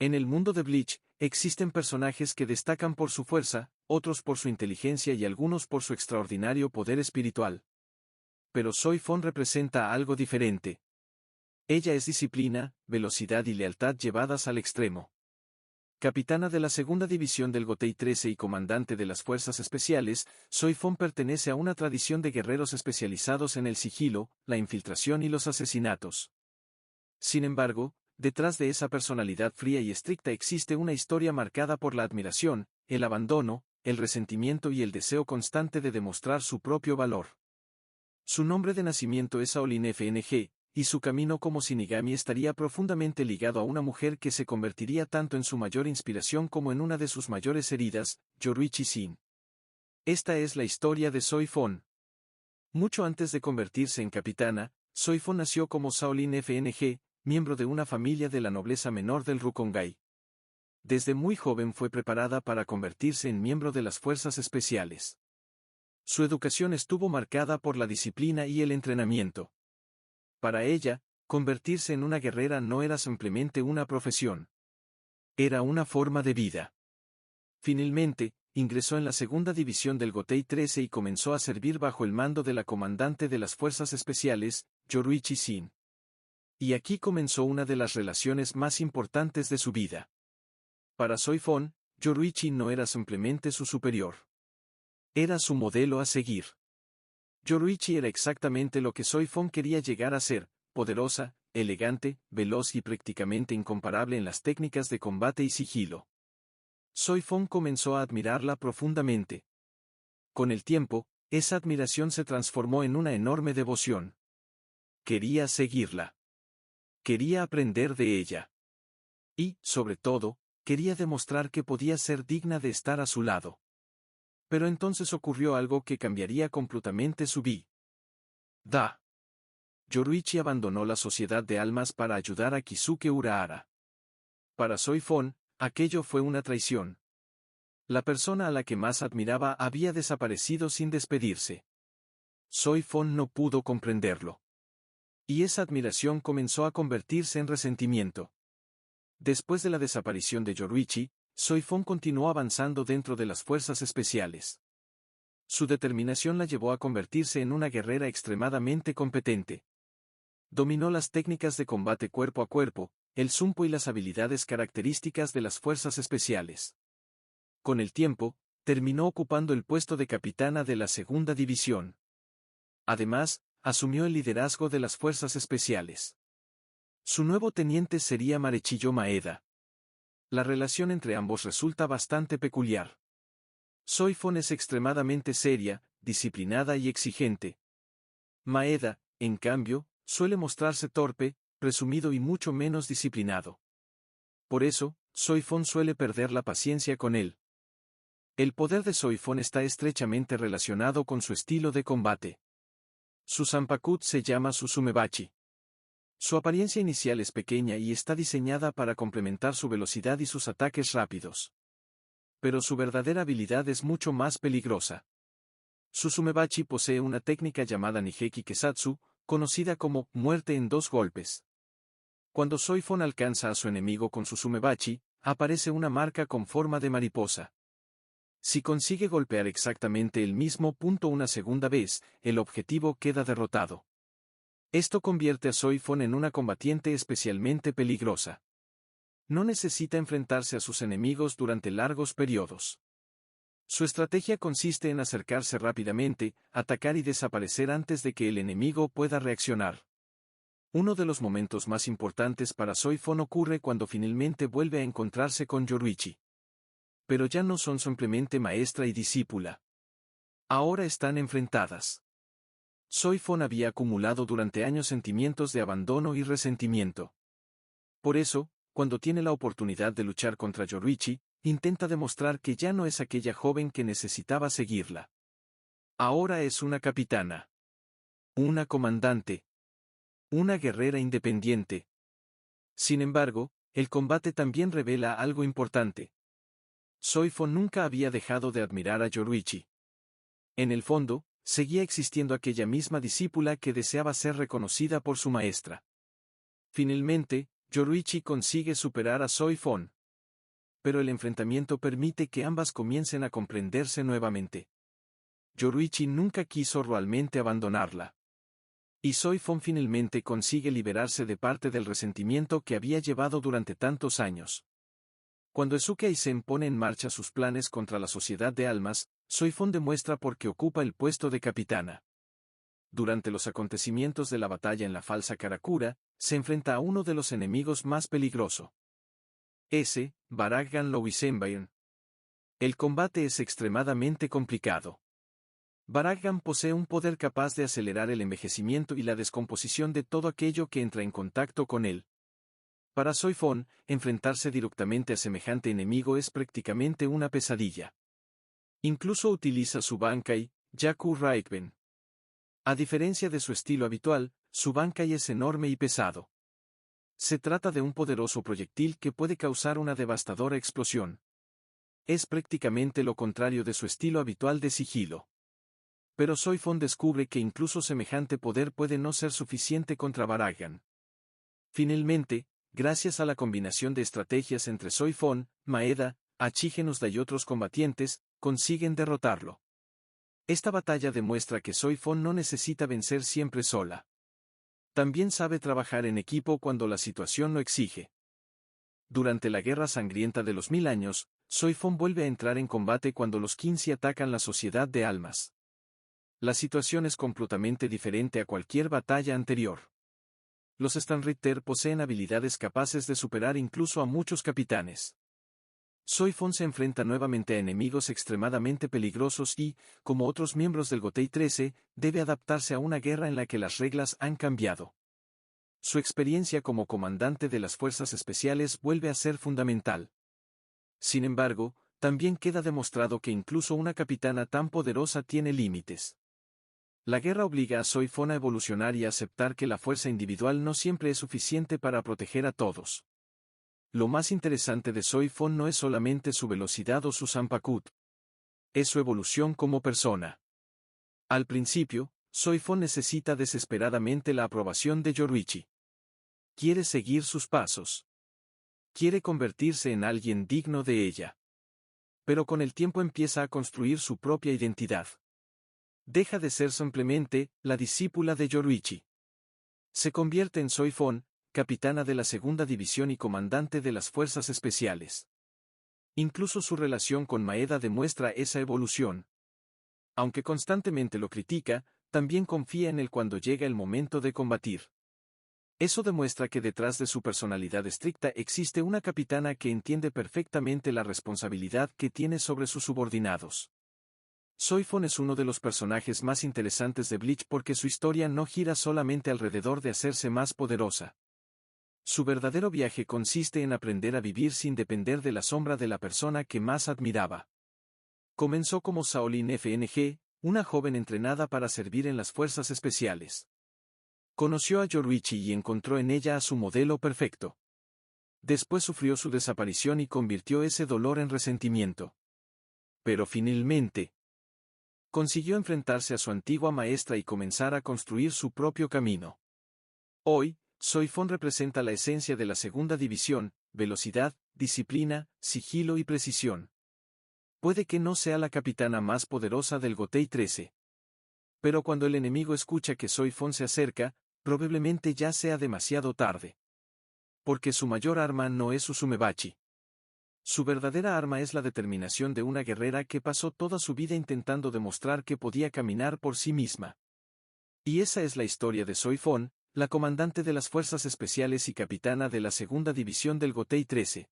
En el mundo de Bleach, existen personajes que destacan por su fuerza, otros por su inteligencia y algunos por su extraordinario poder espiritual. Pero Soi Fon representa algo diferente. Ella es disciplina, velocidad y lealtad llevadas al extremo. Capitana de la segunda división del Gotei 13 y comandante de las fuerzas especiales, Soi Fon pertenece a una tradición de guerreros especializados en el sigilo, la infiltración y los asesinatos. Sin embargo, detrás de esa personalidad fría y estricta existe una historia marcada por la admiración, el abandono, el resentimiento y el deseo constante de demostrar su propio valor. Su nombre de nacimiento es Shaolin FNG, y su camino como Shinigami estaría profundamente ligado a una mujer que se convertiría tanto en su mayor inspiración como en una de sus mayores heridas, Yoruichi Shin. Esta es la historia de Soi Fon. Mucho antes de convertirse en capitana, Soi Fon nació como Shaolin FNG, miembro de una familia de la nobleza menor del Rukongai. Desde muy joven fue preparada para convertirse en miembro de las fuerzas especiales. Su educación estuvo marcada por la disciplina y el entrenamiento. Para ella, convertirse en una guerrera no era simplemente una profesión. Era una forma de vida. Finalmente, ingresó en la segunda división del Gotei 13 y comenzó a servir bajo el mando de la comandante de las fuerzas especiales, Yoruichi Shin. Y aquí comenzó una de las relaciones más importantes de su vida. Para Soi Fon, Yoruichi no era simplemente su superior. Era su modelo a seguir. Yoruichi era exactamente lo que Soi Fon quería llegar a ser, poderosa, elegante, veloz y prácticamente incomparable en las técnicas de combate y sigilo. Soi Fon comenzó a admirarla profundamente. Con el tiempo, esa admiración se transformó en una enorme devoción. Quería seguirla. Quería aprender de ella. Y, sobre todo, quería demostrar que podía ser digna de estar a su lado. Pero entonces ocurrió algo que cambiaría completamente su vida. Yoruichi abandonó la Sociedad de Almas para ayudar a Kisuke Urahara. Para Soi Fon, aquello fue una traición. La persona a la que más admiraba había desaparecido sin despedirse. Soi Fon no pudo comprenderlo. Y esa admiración comenzó a convertirse en resentimiento. Después de la desaparición de Yoruichi, Soi Fon continuó avanzando dentro de las fuerzas especiales. Su determinación la llevó a convertirse en una guerrera extremadamente competente. Dominó las técnicas de combate cuerpo a cuerpo, el Sunpo y las habilidades características de las fuerzas especiales. Con el tiempo, terminó ocupando el puesto de capitana de la segunda división. Además, asumió el liderazgo de las fuerzas especiales. Su nuevo teniente sería Marechiyo Maeda. La relación entre ambos resulta bastante peculiar. Soi Fon es extremadamente seria, disciplinada y exigente. Maeda, en cambio, suele mostrarse torpe, presumido y mucho menos disciplinado. Por eso, Soi Fon suele perder la paciencia con él. El poder de Soi Fon está estrechamente relacionado con su estilo de combate. Su Zanpakuto se llama Suzumebachi. Su apariencia inicial es pequeña y está diseñada para complementar su velocidad y sus ataques rápidos. Pero su verdadera habilidad es mucho más peligrosa. Suzumebachi posee una técnica llamada Nigeki Kesatsu, conocida como muerte en dos golpes. Cuando Soi Fon alcanza a su enemigo con Suzumebachi, aparece una marca con forma de mariposa. Si consigue golpear exactamente el mismo punto una segunda vez, el objetivo queda derrotado. Esto convierte a Soi Fon en una combatiente especialmente peligrosa. No necesita enfrentarse a sus enemigos durante largos periodos. Su estrategia consiste en acercarse rápidamente, atacar y desaparecer antes de que el enemigo pueda reaccionar. Uno de los momentos más importantes para Soi Fon ocurre cuando finalmente vuelve a encontrarse con Yoruichi. Pero ya no son simplemente maestra y discípula. Ahora están enfrentadas. Soi Fon había acumulado durante años sentimientos de abandono y resentimiento. Por eso, cuando tiene la oportunidad de luchar contra Yoruichi, intenta demostrar que ya no es aquella joven que necesitaba seguirla. Ahora es una capitana. Una comandante. Una guerrera independiente. Sin embargo, el combate también revela algo importante. Soi Fon nunca había dejado de admirar a Yoruichi. En el fondo, seguía existiendo aquella misma discípula que deseaba ser reconocida por su maestra. Finalmente, Yoruichi consigue superar a Soifon. Pero el enfrentamiento permite que ambas comiencen a comprenderse nuevamente. Yoruichi nunca quiso realmente abandonarla. Y Soifon finalmente consigue liberarse de parte del resentimiento que había llevado durante tantos años. Cuando Esuke Aizen pone en marcha sus planes contra la Sociedad de Almas, Soifon demuestra por qué ocupa el puesto de capitana. Durante los acontecimientos de la batalla en la falsa Karakura, se enfrenta a uno de los enemigos más peligroso. Barackgan Louisenbairn. El combate es extremadamente complicado. Barackgan posee un poder capaz de acelerar el envejecimiento y la descomposición de todo aquello que entra en contacto con él. Para Soifon, enfrentarse directamente a semejante enemigo es prácticamente una pesadilla. Incluso utiliza su Bankai, Yaku Raikben. A diferencia de su estilo habitual, su Bankai es enorme y pesado. Se trata de un poderoso proyectil que puede causar una devastadora explosión. Es prácticamente lo contrario de su estilo habitual de sigilo. Pero Soifon descubre que incluso semejante poder puede no ser suficiente contra Barackgan. Finalmente, gracias a la combinación de estrategias entre Soifon, Maeda, Hachigenos y otros combatientes, consiguen derrotarlo. Esta batalla demuestra que Soifon no necesita vencer siempre sola. También sabe trabajar en equipo cuando la situación lo exige. Durante la Guerra Sangrienta de los 1000 años, Soifon vuelve a entrar en combate cuando los Quincy atacan la Sociedad de Almas. La situación es completamente diferente a cualquier batalla anterior. Los Stanritter poseen habilidades capaces de superar incluso a muchos capitanes. Soifon se enfrenta nuevamente a enemigos extremadamente peligrosos y, como otros miembros del Gotei 13, debe adaptarse a una guerra en la que las reglas han cambiado. Su experiencia como comandante de las fuerzas especiales vuelve a ser fundamental. Sin embargo, también queda demostrado que incluso una capitana tan poderosa tiene límites. La guerra obliga a Soifon a evolucionar y a aceptar que la fuerza individual no siempre es suficiente para proteger a todos. Lo más interesante de Soifon no es solamente su velocidad o su Zanpakuto. Es su evolución como persona. Al principio, Soifon necesita desesperadamente la aprobación de Yoruichi. Quiere seguir sus pasos. Quiere convertirse en alguien digno de ella. Pero con el tiempo empieza a construir su propia identidad. Deja de ser simplemente la discípula de Yoruichi. Se convierte en Soifon, capitana de la segunda división y comandante de las fuerzas especiales. Incluso su relación con Maeda demuestra esa evolución. Aunque constantemente lo critica, también confía en él cuando llega el momento de combatir. Eso demuestra que detrás de su personalidad estricta existe una capitana que entiende perfectamente la responsabilidad que tiene sobre sus subordinados. Soifon es uno de los personajes más interesantes de Bleach porque su historia no gira solamente alrededor de hacerse más poderosa. Su verdadero viaje consiste en aprender a vivir sin depender de la sombra de la persona que más admiraba. Comenzó como Shaolin FNG, una joven entrenada para servir en las fuerzas especiales. Conoció a Yoruichi y encontró en ella a su modelo perfecto. Después sufrió su desaparición y convirtió ese dolor en resentimiento. Pero finalmente, consiguió enfrentarse a su antigua maestra y comenzar a construir su propio camino. Hoy, Soifon representa la esencia de la segunda división: velocidad, disciplina, sigilo y precisión. Puede que no sea la capitana más poderosa del Gotei 13. Pero cuando el enemigo escucha que Soifon se acerca, probablemente ya sea demasiado tarde. Porque su mayor arma no es su Sumebachi. Su verdadera arma es la determinación de una guerrera que pasó toda su vida intentando demostrar que podía caminar por sí misma. Y esa es la historia de Soifon, la comandante de las fuerzas especiales y capitana de la segunda división del Gotei 13.